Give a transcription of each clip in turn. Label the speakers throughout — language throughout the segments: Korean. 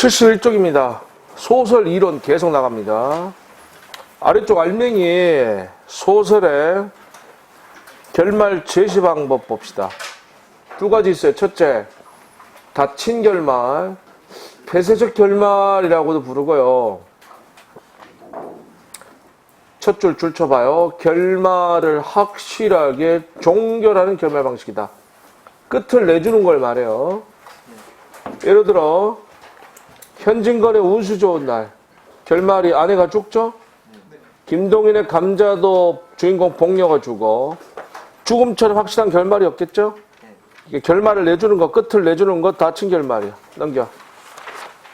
Speaker 1: 71쪽입니다. 소설 이론 계속 나갑니다. 아래쪽 알맹이 소설의 결말 제시 방법 봅시다. 두 가지 있어요. 첫째, 닫힌 결말, 폐쇄적 결말이라고도 부르고요. 첫 줄 쳐봐요. 결말을 확실하게 종결하는 결말 방식이다. 끝을 내주는 걸 말해요. 예를 들어 현진건의 운수 좋은 날, 결말이 아내가 죽죠? 김동인의 감자도 주인공 복녀가 죽어. 죽음처럼 확실한 결말이 없겠죠? 이게 결말을 내주는 거, 끝을 내주는 거 닫힌 결말이야. 넘겨.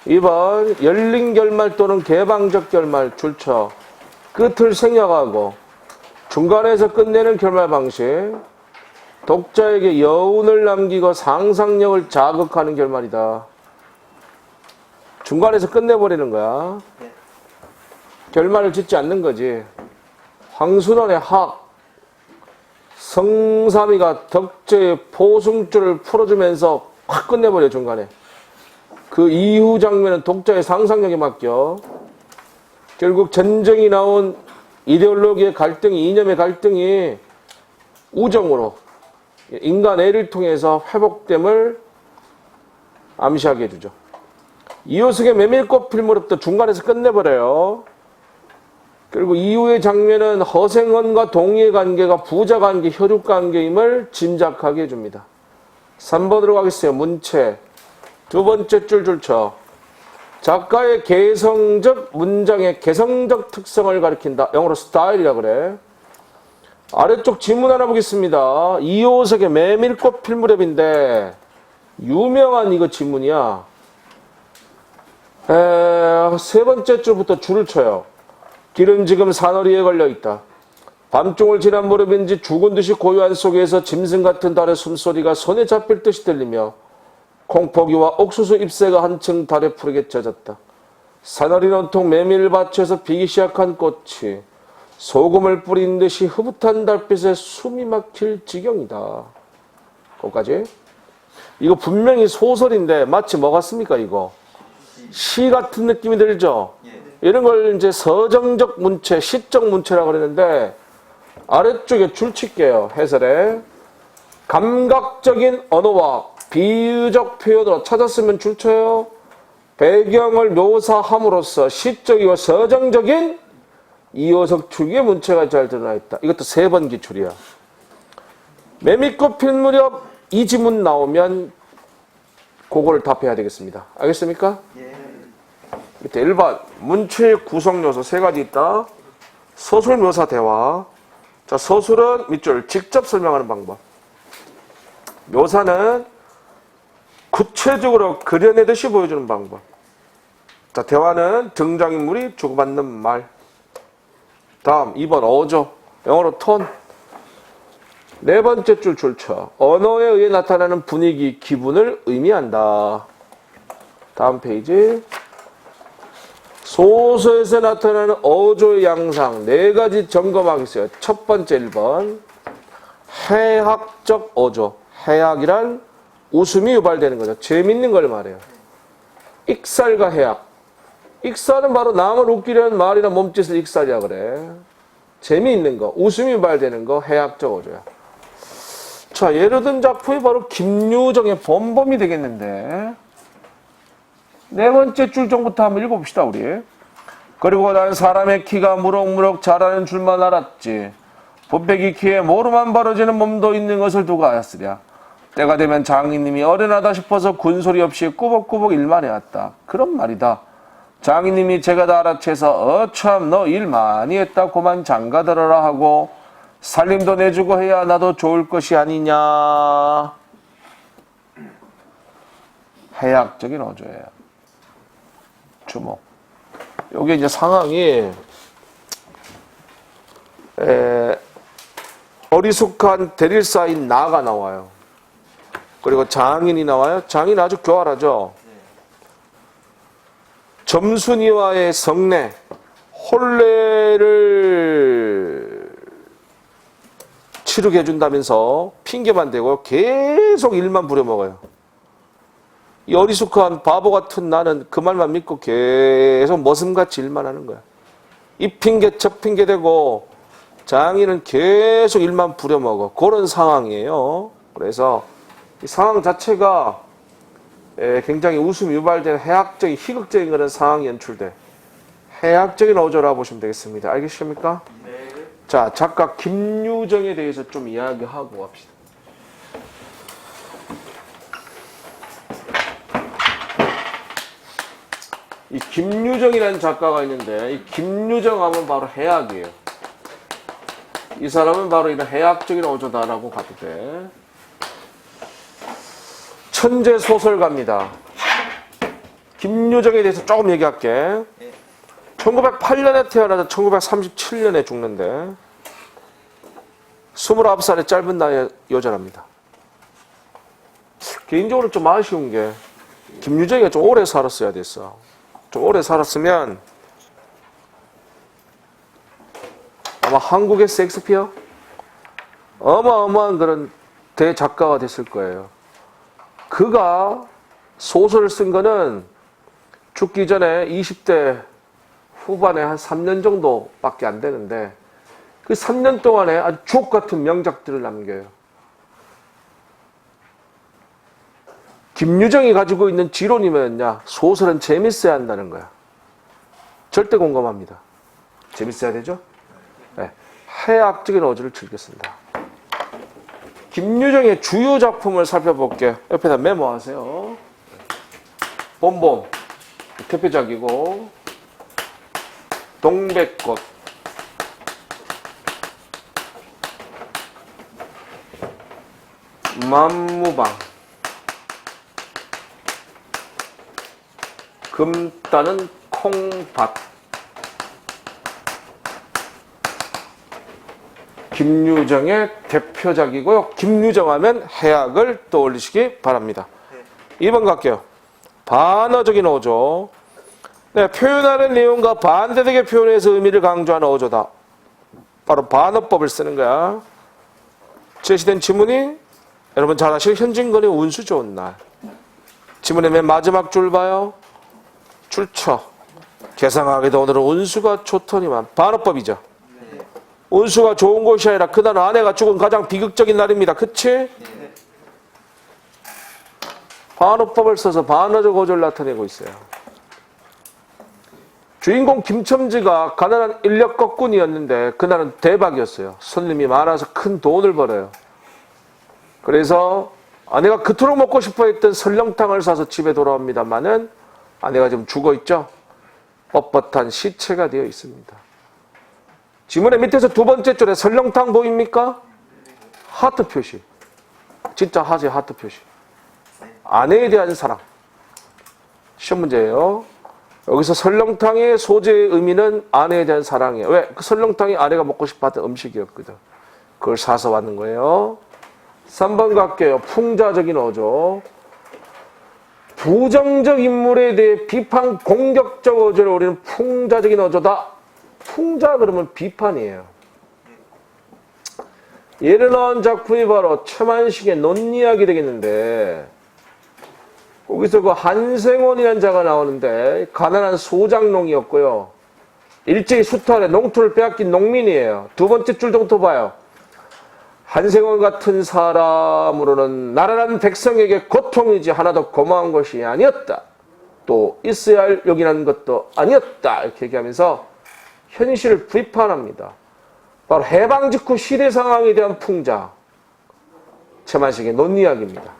Speaker 1: 2번 열린 결말 또는 개방적 결말 줄쳐. 끝을 생략하고 중간에서 끝내는 결말 방식. 독자에게 여운을 남기고 상상력을 자극하는 결말이다. 중간에서 끝내버리는 거야. 결말을 짓지 않는 거지. 황순원의 학, 성삼이가 덕제의 포승줄을 풀어주면서 확 끝내버려 중간에. 그 이후 장면은 독자의 상상력에 맡겨. 결국 전쟁이 나온 이데올로기의 갈등이, 이념의 갈등이 우정으로 인간 애를 통해서 회복됨을 암시하게 해주죠. 이효석의 메밀꽃 필무렵도 중간에서 끝내버려요. 그리고 이후의 장면은 허생원과 동의의 관계가 부자관계, 혈육관계임을 짐작하게 해줍니다. 3번으로 가겠어요. 문체. 두 번째 줄 쳐. 작가의 개성적 문장의 개성적 특성을 가리킨다. 영어로 스타일이라 그래. 아래쪽 지문 하나 보겠습니다. 이효석의 메밀꽃 필무렵인데 유명한 이거 지문이야. 세 번째 줄부터 줄을 쳐요. 길은 지금 사너리에 걸려있다. 밤중을 지난 무렵인지 죽은 듯이 고요한 속에서 짐승 같은 달의 숨소리가 손에 잡힐 듯이 들리며 콩포기와 옥수수 잎새가 한층 달에 푸르게 젖었다. 사너리는 온통 메밀밭에서 피기 시작한 꽃이 소금을 뿌린 듯이 흐뭇한 달빛에 숨이 막힐 지경이다. 거기까지. 이거 분명히 소설인데 마치 뭐 같습니까 이거? 시 같은 느낌이 들죠? 이런 걸 이제 서정적 문체, 시적 문체라고 그러는데 아래쪽에 줄 칠게요. 해설에. 감각적인 언어와 비유적 표현으로 찾았으면 줄 쳐요. 배경을 묘사함으로써 시적이고 서정적인 이효석 특유의 문체가 잘 드러나 있다. 이것도 세 번 기출이야. 메밀꽃 필 무렵 이 지문 나오면 그거를 답해야 되겠습니다. 알겠습니까? 예. 밑에 1번 문체의 구성 요소 세 가지 있다. 서술 묘사 대화. 자, 서술은 밑줄 직접 설명하는 방법. 묘사는 구체적으로 그려내듯이 보여주는 방법. 자, 대화는 등장인물이 주고받는 말. 다음 2번 어조. 영어로 톤. 네 번째 줄 쳐. 언어에 의해 나타나는 분위기, 기분을 의미한다. 다음 페이지. 소설에서 나타나는 어조의 양상 네 가지 점검하겠어요. 첫 번째 1번. 해학적 어조. 해학이란 웃음이 유발되는 거죠. 재밌는 걸 말해요. 익살과 해학. 익살은 바로 남을 웃기려는 말이나 몸짓을 익살이라 그래. 재미있는 거, 웃음이 유발되는 거 해학적 어조야. 자, 예를 든 작품이 바로 김유정의 범범이 되겠는데 네 번째 줄 정부터 한번 읽어봅시다 우리. 그리고 난 사람의 키가 무럭무럭 자라는 줄만 알았지. 곱빼기 키에 모르만 벌어지는 몸도 있는 것을 두고 알았으랴. 때가 되면 장인님이 어련하다 싶어서 군소리 없이 꾸벅꾸벅 일만 해왔다. 그런 말이다. 장인님이 제가 다 알아채서 참 너 일 많이 했다 고만 장가들어라 하고 살림도 내주고 해야 나도 좋을 것이 아니냐. 해학적인 어조예요. 주목. 여기 이제 상황이 어리숙한 대릴사인 나가 나와요. 그리고 장인이 나와요. 장인 아주 교활하죠. 점순이와의 성례, 혼례를 치르게 해준다면서 핑계만 대고 계속 일만 부려먹어요. 이 어리숙한 바보 같은 나는 그 말만 믿고 계속 머슴같이 일만 하는 거야. 이 핑계 저 핑계 대고 장인은 계속 일만 부려먹어. 그런 상황이에요. 그래서 이 상황 자체가 굉장히 웃음 유발되는 해학적인 희극적인 그런 상황이 연출돼. 해학적인 어조라고 보시면 되겠습니다. 알겠습니까?
Speaker 2: 네.
Speaker 1: 자, 작가 김유정에 대해서 좀 이야기하고 갑시다. 이 김유정이라는 작가가 있는데 이 김유정 하면 바로 해학이에요. 이 사람은 바로 이런 해학적인 어조다라고 봐도 돼. 천재 소설가입니다. 김유정에 대해서 조금 얘기할게. 1908년에 태어나서 1937년에 죽는데 29살의 짧은 나이의 여자랍니다. 개인적으로 좀 아쉬운 게 김유정이가 좀 오래 살았어야 됐어. 좀 오래 살았으면 아마 한국의 셰익스피어 어마어마한 그런 대작가가 됐을 거예요. 그가 소설을 쓴 거는 죽기 전에 20대 후반에 한 3년 정도밖에 안 되는데 그 3년 동안에 아주 주옥 같은 명작들을 남겨요. 김유정이 가지고 있는 지론이 뭐였냐? 소설은 재밌어야 한다는 거야. 절대 공감합니다. 재밌어야 되죠? 네. 해학적인 어조를 즐겼습니다. 김유정의 주요 작품을 살펴볼게요. 옆에다 메모하세요. 봄봄 대표작이고 동백꽃, 만무방, 금 따는 콩밭, 김유정의 대표작이고요. 김유정 하면 해학을 떠올리시기 바랍니다. 2번 갈게요. 반어적인 어조. 네, 표현하는 내용과 반대되게 표현해서 의미를 강조하는 어조다. 바로 반어법을 쓰는 거야. 제시된 지문이 여러분 잘 아시는 현진건의 운수 좋은 날. 지문의 맨 마지막 줄 봐요. 줄쳐. 개상하게도 오늘은 운수가 좋더니만. 반어법이죠. 운수가 좋은 것이 아니라 그날은 아내가 죽은 가장 비극적인 날입니다. 그치? 반어법을 써서 반어적 어조를 나타내고 있어요. 주인공 김첨지가 가난한 인력거꾼이었는데 그날은 대박이었어요. 손님이 많아서 큰 돈을 벌어요. 그래서 아내가 그토록 먹고 싶어 했던 설렁탕을 사서 집에 돌아옵니다만은 아내가 지금 죽어있죠. 뻣뻣한 시체가 되어 있습니다. 지문의 밑에서 두 번째 줄에 설렁탕 보입니까? 하트 표시. 진짜 하지, 하트 표시. 아내에 대한 사랑. 시험 문제예요. 여기서 설렁탕의 소재의 의미는 아내에 대한 사랑이에요. 왜? 그 설렁탕이 아내가 먹고 싶었던 음식이었거든. 그걸 사서 왔는 거예요. 3번 갈게요. 풍자적인 어조. 부정적 인물에 대해 비판 공격적 어조를 우리는 풍자적인 어조다. 풍자 그러면 비판이에요. 예를 넣은 작품이 바로 최만식의 논리학이 되겠는데 거기서 그 한생원이라는 자가 나오는데 가난한 소장농이었고요. 일제히 수탈에 농토를 빼앗긴 농민이에요. 두 번째 줄 정도 봐요. 한생원 같은 사람으로는 나라란 백성에게 고통이지 하나도 고마운 것이 아니었다. 또 있어야 할 요긴한 것도 아니었다. 이렇게 얘기하면서 현실을 비판합니다. 바로 해방 직후 시대 상황에 대한 풍자. 최만식의 논리학입니다.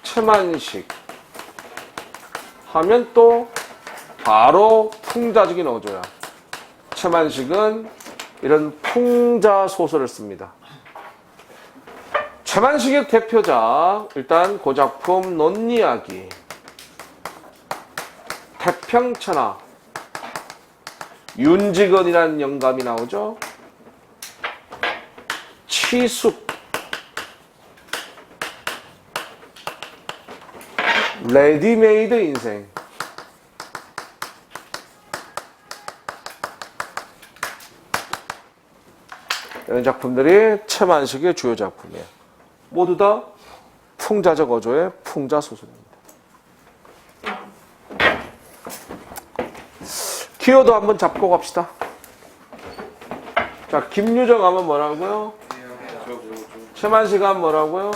Speaker 1: 최만식 하면 또 바로 풍자적인 어조야. 최만식은 이런 풍자 소설을 씁니다. 최만식의 대표작 일단 그 작품 논리학이 태평천하 윤직원이라는 영감이 나오죠. 치숙 레디메이드 인생 이런 작품들이 최만식의 주요 작품이에요. 모두 다 풍자적 어조의 풍자소설입니다. 키워드 한번 잡고 갑시다. 자, 김유정 하면 뭐라고요? 최만식 하면 뭐라고요?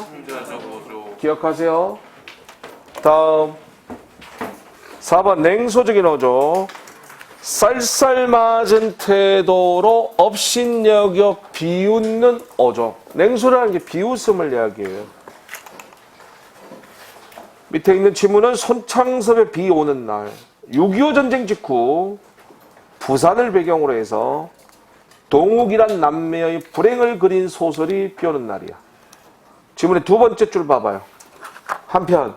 Speaker 1: 기억하세요. 다음 4번 냉소적인 어조. 쌀쌀맞은 태도로 업신여겨 비웃는 어조. 냉소라는 게 비웃음을 이야기해요. 밑에 있는 지문은 손창섭의 비 오는 날. 6.25 전쟁 직후 부산을 배경으로 해서 동욱이란 남매의 불행을 그린 소설이 비 오는 날이야. 지문의 두 번째 줄 봐봐요. 한편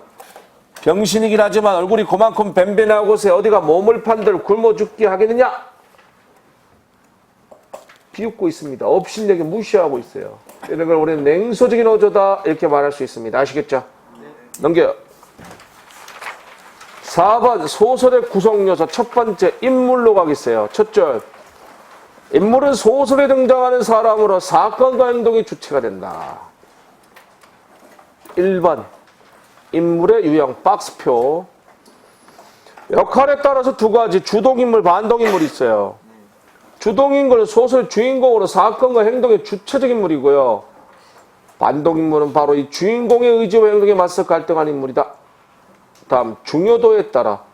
Speaker 1: 병신이긴 하지만 얼굴이 그만큼 뱀뱀한 곳에 어디가 몸을 판들 굶어 죽게 하겠느냐? 비웃고 있습니다. 업신여겨 무시하고 있어요. 이런 걸 우리는 냉소적인 어조다 이렇게 말할 수 있습니다. 아시겠죠? 넘겨요. 4번 소설의 구성요소 첫 번째 인물로 가겠어요. 첫 줄. 인물은 소설에 등장하는 사람으로 사건과 행동이 주체가 된다. 1번 인물의 유형 박스표. 역할에 따라서 두 가지 주동인물, 반동인물이 있어요. 주동인물은 소설 주인공으로 사건과 행동의 주체적 인물이고요. 반동인물은 바로 이 주인공의 의지와 행동에 맞서 갈등하는 인물이다. 다음 중요도에 따라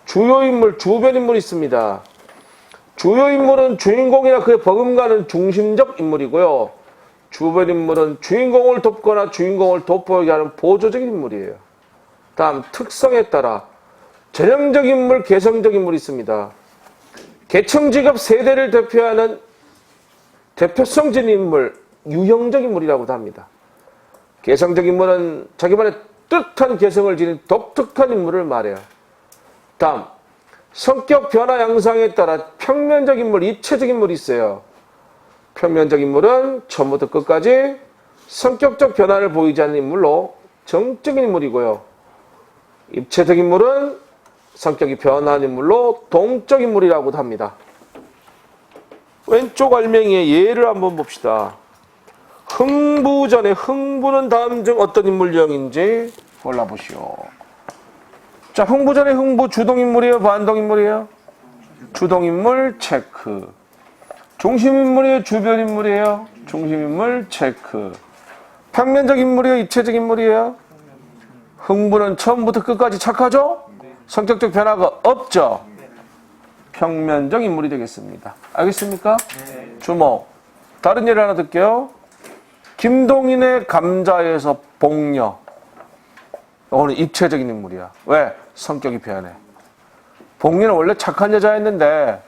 Speaker 1: 주요 인물, 주변 인물이 있습니다. 주요 인물은 주인공이나 그의 버금가는 중심적 인물이고요. 주변 인물은 주인공을 돕거나 주인공을 돋보이게 하는 보조적인 인물이에요. 다음 특성에 따라 전형적 인물, 개성적 인물이 있습니다. 계층, 직업, 세대를 대표하는 대표성 지닌 인물, 유형적 인물이라고도 합니다. 개성적 인물은 자기만의 뜻한 개성을 지닌 독특한 인물을 말해요. 다음 성격 변화 양상에 따라 평면적 인물, 입체적 인물이 있어요. 평면적 인물은 처음부터 끝까지 성격적 변화를 보이지 않는 인물로 정적인 인물이고요. 입체적 인물은 성격이 변화한 인물로 동적 인물이라고도 합니다. 왼쪽 알맹이의 예를 한번 봅시다. 흥부전에 흥부는 다음 중 어떤 인물 유형인지 골라보시오. 자, 흥부전의 흥부 주동인물이에요? 반동인물이에요? 주동인물 체크. 중심인물이에요? 주변인물이에요? 중심인물 체크. 평면적 인물이에요? 입체적 인물이에요? 흥부는 처음부터 끝까지 착하죠? 성격적 변화가 없죠? 평면적 인물이 되겠습니다. 알겠습니까? 주목. 다른 예를 하나 들게요. 김동인의 감자에서 복녀. 이거는 입체적인 인물이야. 왜? 성격이 변해. 복녀는 원래 착한 여자였는데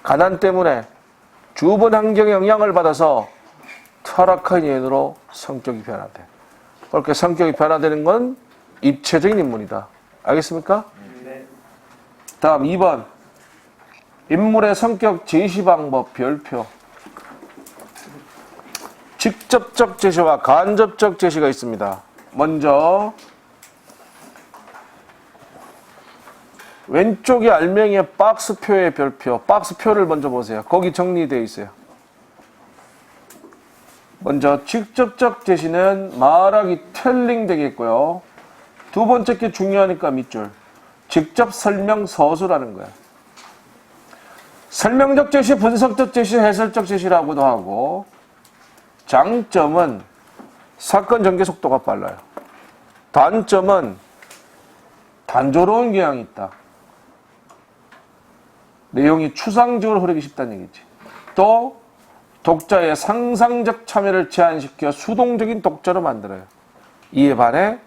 Speaker 1: 가난 때문에 주변 환경의 영향을 받아서 타락한 인으로 성격이 변화돼. 그렇게 성격이 변화되는 건 입체적인 인물이다. 알겠습니까? 네. 다음 2번. 인물의 성격 제시 방법 별표. 직접적 제시와 간접적 제시가 있습니다. 먼저 왼쪽이 알맹이의 박스표의 별표. 박스표를 먼저 보세요. 거기 정리되어 있어요. 먼저 직접적 제시는 말하기 텔링 되겠고요. 두 번째 게 중요하니까 밑줄. 직접 설명 서술하는 거야. 설명적 제시, 분석적 제시, 해설적 제시라고도 하고, 장점은 사건 전개 속도가 빨라요. 단점은 단조로운 경향이 있다. 내용이 추상적으로 흐르기 쉽다는 얘기지. 또 독자의 상상적 참여를 제한시켜 수동적인 독자로 만들어요. 이에 반해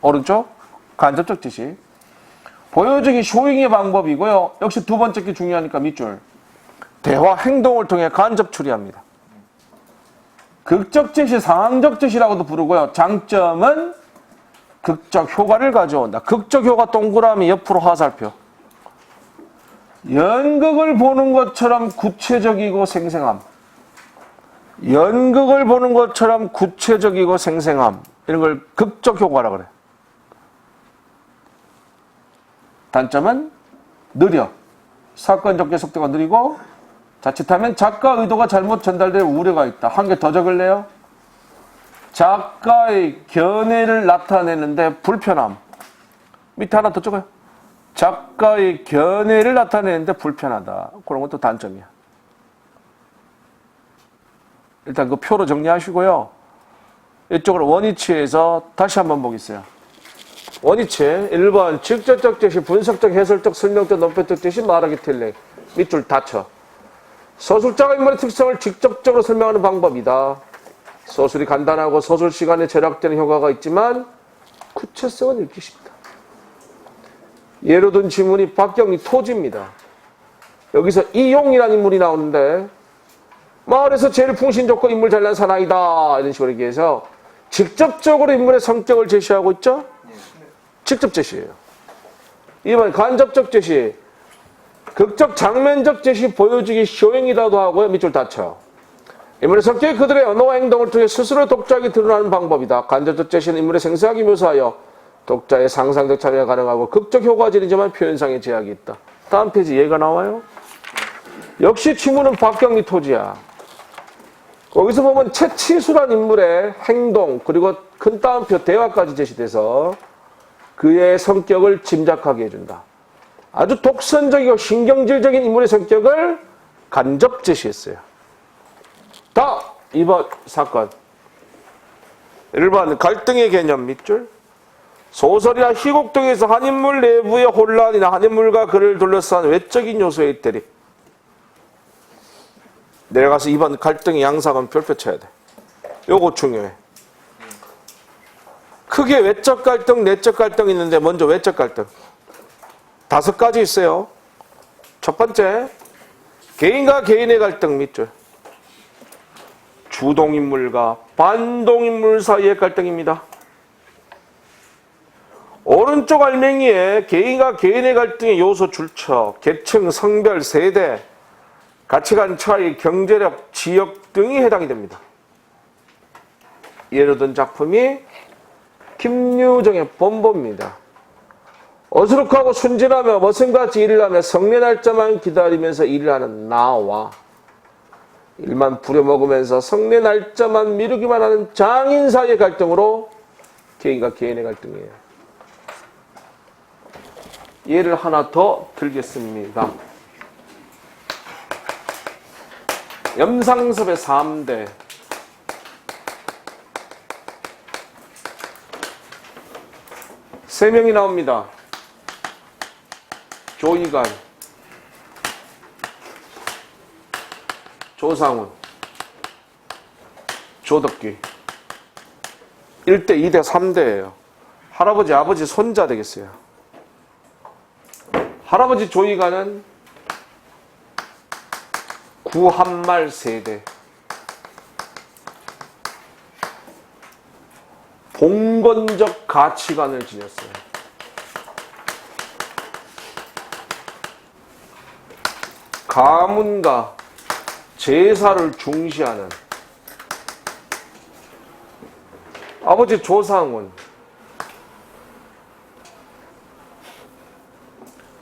Speaker 1: 오른쪽 간접적 제시. 보여주기 쇼잉의 방법이고요. 역시 두 번째 게 중요하니까 밑줄. 대화 행동을 통해 간접 추리합니다. 극적 제시, 상황적 제시라고도 부르고요. 장점은 극적 효과를 가져온다. 극적 효과 동그라미 옆으로 화살표. 연극을 보는 것처럼 구체적이고 생생함. 연극을 보는 것처럼 구체적이고 생생함. 이런 걸 극적 효과라 그래. 단점은 느려. 사건 전개 속도가 느리고 자칫하면 작가 의도가 잘못 전달될 우려가 있다. 한 개 더 적을래요? 작가의 견해를 나타내는데 불편함. 밑에 하나 더 적어요. 작가의 견해를 나타내는데 불편하다. 그런 것도 단점이야. 일단 그 표로 정리하시고요. 이쪽으로 원위치에서 다시 한번 보겠어요. 원위치 1번 직접적 제시, 분석적, 해설적, 설명적, 논법적 제시, 말하기 틀리. 밑줄 닫혀. 서술자가 인물의 특성을 직접적으로 설명하는 방법이다. 서술이 간단하고 서술 시간에 절약되는 효과가 있지만 구체성은 읽기 쉽다. 예로 든 지문이 박경리 토지입니다. 여기서 이용이라는 인물이 나오는데 마을에서 제일 풍신 좋고 인물 잘난 사나이다 이런 식으로 얘기해서 직접적으로 인물의 성격을 제시하고 있죠? 직접 제시예요. 2번 간접적 제시. 극적 장면적 제시 보여주기 쇼잉이라도 하고요. 밑줄 닫혀. 인물의 성격이 그들의 언어와 행동을 통해 스스로 독자에게 드러나는 방법이다. 간접적 제시는 인물의 생생하게 묘사하여 독자의 상상적 참여가 가능하고 극적 효과질이지만 표현상의 제약이 있다. 다음 페이지 얘가 나와요. 역시 지문은 박경리 토지야. 거기서 보면 채치수란 인물의 행동 그리고 큰 따옴표 대화까지 제시돼서 그의 성격을 짐작하게 해준다. 아주 독선적이고 신경질적인 인물의 성격을 간접 제시했어요. 다 2번 사건. 1번 갈등의 개념 밑줄. 소설이나 희곡 등에서 한 인물 내부의 혼란이나 한 인물과 그를 둘러싼 외적인 요소의 대립. 내려가서 2번 갈등의 양상은 별표 쳐야 돼. 요거 중요해. 크게 외적 갈등, 내적 갈등이 있는데 먼저 외적 갈등. 5가지 있어요. 첫 번째, 개인과 개인의 갈등 밑줄. 주동인물과 반동인물 사이의 갈등입니다. 오른쪽 알맹이에 개인과 개인의 갈등의 요소 줄쳐, 계층, 성별, 세대, 가치관 차이, 경제력, 지역 등이 해당이 됩니다. 예로 든 작품이 김유정의 본보입니다. 어수룩하고 순진하며 머슴같이 일을 하며 성례 날짜만 기다리면서 일을 하는 나와 일만 부려먹으면서 성례 날짜만 미루기만 하는 장인 사이의 갈등으로 개인과 개인의 갈등이에요. 예를 하나 더 들겠습니다. 염상섭의 3대. 세 명이 나옵니다. 조이간, 조상훈, 조덕기. 1대, 2대, 3대예요. 할아버지, 아버지, 손자 되겠어요. 할아버지 조이간은 구한말 세대. 봉건적 가치관을 지녔어요. 가문과 제사를 중시하는 아버지 조상훈,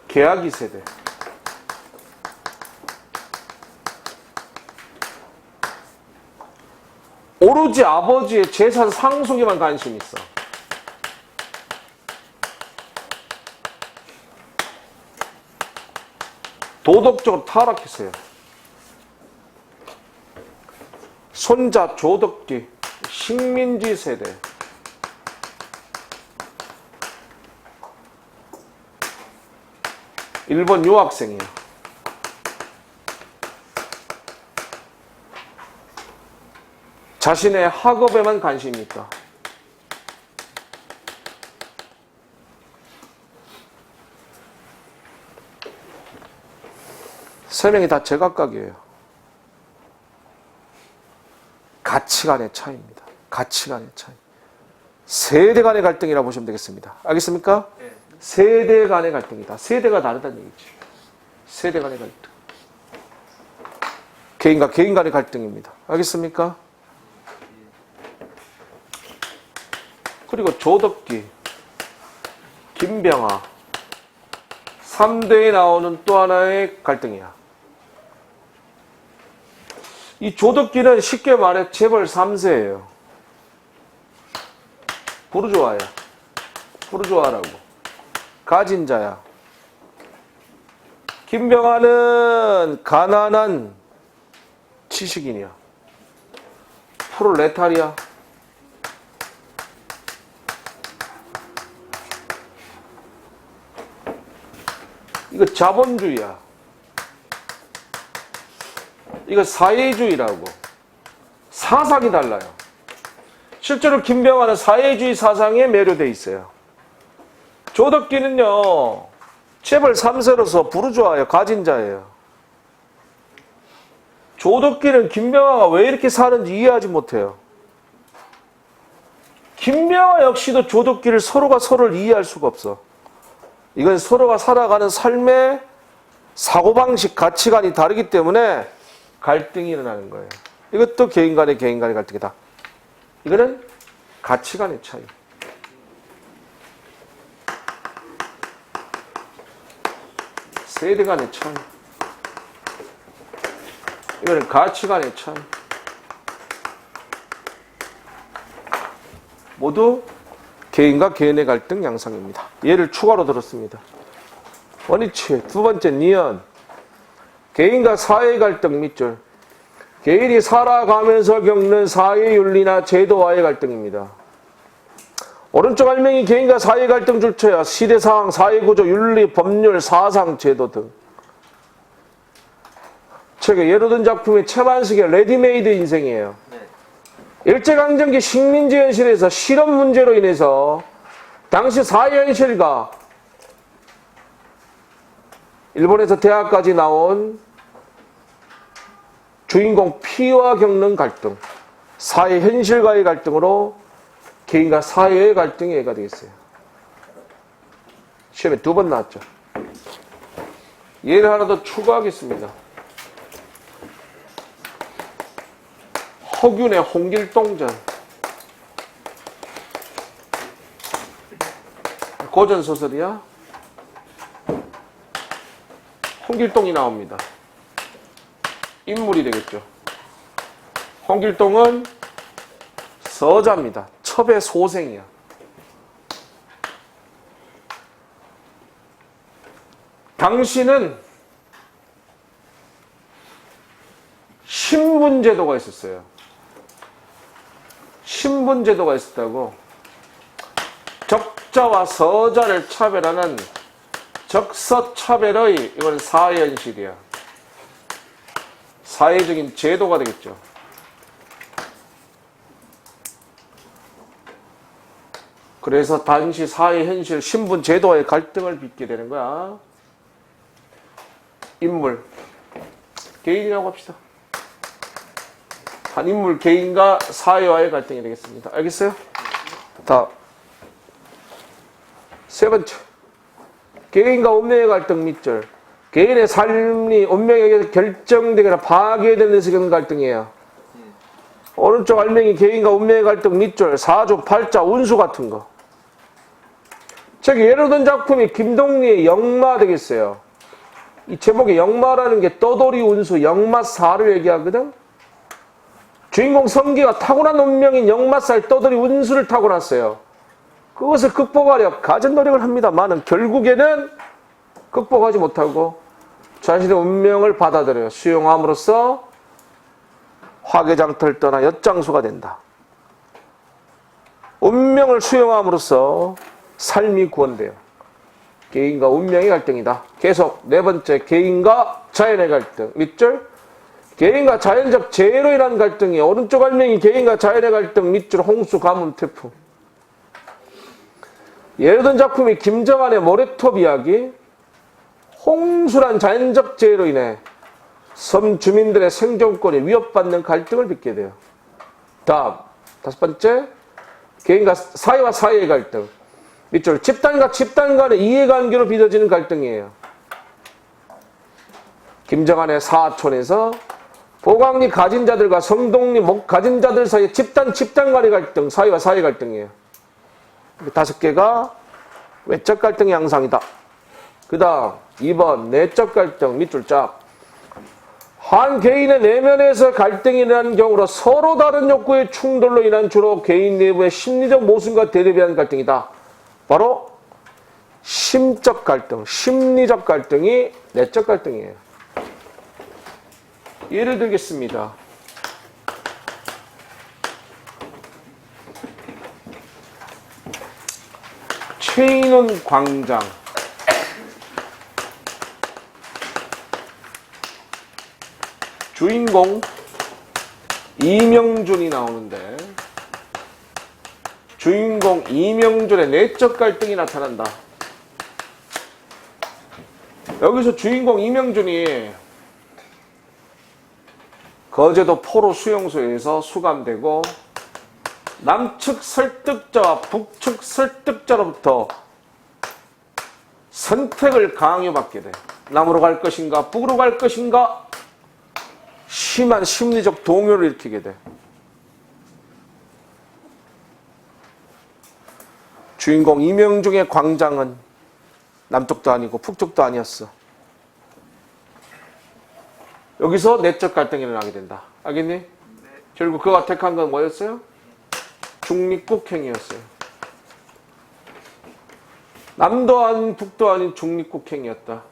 Speaker 1: 계약이 세대. 오로지 아버지의 재산 상속에만 관심이 있어. 도덕적으로 타락했어요. 손자 조덕기, 식민지 세대. 일본 유학생이에요. 자신의 학업에만 관심이 있다. 세 명이 다 제각각이에요. 가치관의 차이입니다. 가치관의 차이. 세대 간의 갈등이라고 보시면 되겠습니다. 알겠습니까? 네. 세대 간의 갈등이다. 세대가 다르다는 얘기지. 세대 간의 갈등. 개인과 개인 간의 갈등입니다. 알겠습니까? 그리고 조덕기, 김병하. 3대에 나오는 또 하나의 갈등이야. 이 조덕기는 쉽게 말해 재벌 3세예요. 부르주아야. 부르주아라고. 가진 자야. 김병환은 가난한 지식인이야. 프롤레타리아. 이거 자본주의야. 이거 사회주의라고. 사상이 달라요. 실제로 김병환은 사회주의 사상에 매료돼 있어요. 조덕기는요, 재벌 3세로서 부르주아예요. 가진 자예요. 조덕기는 김병환가 왜 이렇게 사는지 이해하지 못해요. 김병환 역시도 조덕기를 서로가 서로를 이해할 수가 없어. 이건 서로가 살아가는 삶의 사고방식, 가치관이 다르기 때문에 갈등이 일어나는 거예요. 이것도 개인 간의 갈등이다. 이거는 가치관의 차이. 세대 간의 차이. 이거는 가치관의 차이. 모두 개인과 개인의 갈등 양상입니다. 예를 추가로 들었습니다. 원위치 두 번째 니은. 개인과 사회의 갈등 밑줄. 개인이 살아가면서 겪는 사회윤리나 제도와의 갈등입니다. 오른쪽 알맹이 개인과 사회의 갈등 줄쳐야 시대상황, 사회구조, 윤리, 법률, 사상, 제도 등. 책에 예로 든 작품이 최만식의 레디메이드 인생이에요. 일제강점기 식민지 현실에서 실업 문제로 인해서 당시 사회 현실과 일본에서 대학까지 나온 주인공 P와 겪는 갈등, 사회 현실과의 갈등으로 개인과 사회의 갈등이 예가 되겠어요. 시험에 2번 나왔죠. 예를 하나 더 추가하겠습니다. 허균의 홍길동전. 고전소설이야. 홍길동이 나옵니다. 인물이 되겠죠. 홍길동은 서자입니다. 첩의 소생이야. 당시는 신분제도가 있었어요. 신분제도가 있었다고. 적자와 서자를 차별하는 적서차별의 이건 사회현실이야. 사회적인 제도가 되겠죠. 그래서 당시 사회현실 신분제도와의 갈등을 빚게 되는 거야. 인물, 개인이라고 합시다. 한 인물, 개인과 사회와의 갈등이 되겠습니다. 알겠어요? 다. 세 번째. 개인과 운명의 갈등 밑줄. 개인의 삶이 운명에게 결정되거나 파괴되는 데서 겪는 갈등이에요. 오른쪽 알맹이 개인과 운명의 갈등 밑줄, 사주, 팔자, 운수 같은 거. 즉 예로 든 작품이 김동리의 역마 되겠어요. 이 제목에 역마라는 게 떠돌이 운수, 역마사를 얘기하거든. 주인공 성기가 타고난 운명인 역마살 떠돌이 운수를 타고났어요. 그것을 극복하려 가진 노력을 합니다만은 결국에는 극복하지 못하고 자신의 운명을 받아들여요. 수용함으로써 화개장터를 떠나 엿장수가 된다. 운명을 수용함으로써 삶이 구원돼요. 개인과 운명의 갈등이다. 계속 네 번째, 개인과 자연의 갈등. 밑줄. 개인과 자연적 재해로 인한 갈등이 오른쪽 알맹이 개인과 자연의 갈등 밑줄, 홍수, 가뭄, 태풍. 예를 든 작품이 김정한의 모래톱 이야기. 홍수란 자연적 재해로 인해 섬 주민들의 생존권이 위협받는 갈등을 빚게 돼요. 다음, 다섯 번째, 개인과 사회와 사회의 갈등. 밑줄, 집단과 집단 간의 이해관계로 빚어지는 갈등이에요. 김정한의 사촌에서 보광리 가진 자들과 성동리 목 가진 자들 사이의 집단 간의 갈등, 사회와 사회 갈등이에요. 다섯 개가 외적 갈등의 양상이다. 그 다음 2번 내적 갈등 밑줄 짝. 한 개인의 내면에서 갈등이 일어나는 경우로 서로 다른 욕구의 충돌로 인한 주로 개인 내부의 심리적 모순과 대립에 대한 갈등이다. 바로 심적 갈등, 심리적 갈등이 내적 갈등이에요. 예를 들겠습니다. 최인원 광장. 주인공 이명준이 나오는데 주인공 이명준의 내적 갈등이 나타난다. 여기서 주인공 이명준이 거제도 포로 수용소에서 수감되고 남측 설득자와 북측 설득자로부터 선택을 강요받게 돼. 남으로 갈 것인가 북으로 갈 것인가 심한 심리적 동요를 일으키게 돼. 주인공 이명중의 광장은 남쪽도 아니고 북쪽도 아니었어. 여기서 내적 갈등이 일어나게 된다. 알겠니? 네. 결국 그가 택한 건 뭐였어요? 중립국행위였어요. 남도 아닌 북도 아닌 중립국행위였다.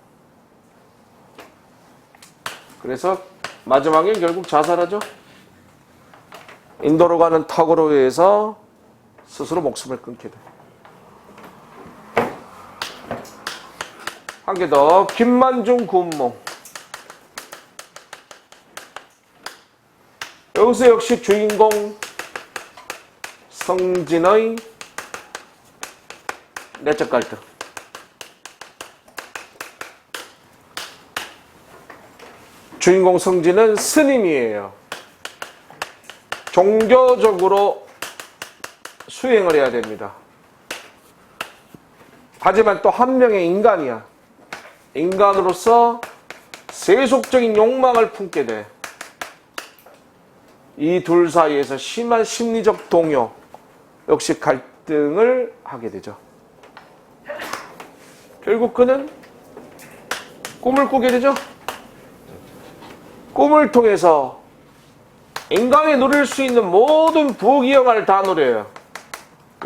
Speaker 1: 그래서 마지막에 결국 자살하죠. 인도로 가는 턱으로 의해서 스스로 목숨을 끊게 돼. 한 개 더. 김만중 군몽. 여기서 역시 주인공 성진의 내적 갈등. 주인공 성진은 스님이에요. 종교적으로 수행을 해야 됩니다. 하지만 또 한 명의 인간이야. 인간으로서 세속적인 욕망을 품게 돼. 이 둘 사이에서 심한 심리적 동요, 역시 갈등을 하게 되죠. 결국 그는 꿈을 꾸게 되죠. 꿈을 통해서 인간이 누릴 수 있는 모든 부귀영화를 다 누려요.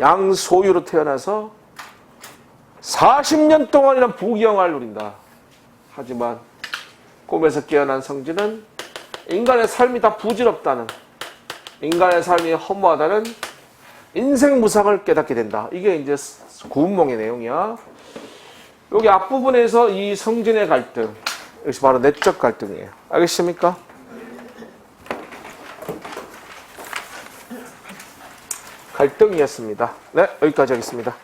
Speaker 1: 양소유로 태어나서 40년 동안이나 부귀영화를 누린다. 하지만 꿈에서 깨어난 성진은 인간의 삶이 다 부질없다는, 인간의 삶이 허무하다는 인생 무상을 깨닫게 된다. 이게 이제 구운몽의 내용이야. 여기 앞부분에서 이 성진의 갈등, 이것이 바로 내적 갈등이에요. 알겠습니까? 갈등이었습니다. 네, 여기까지 하겠습니다.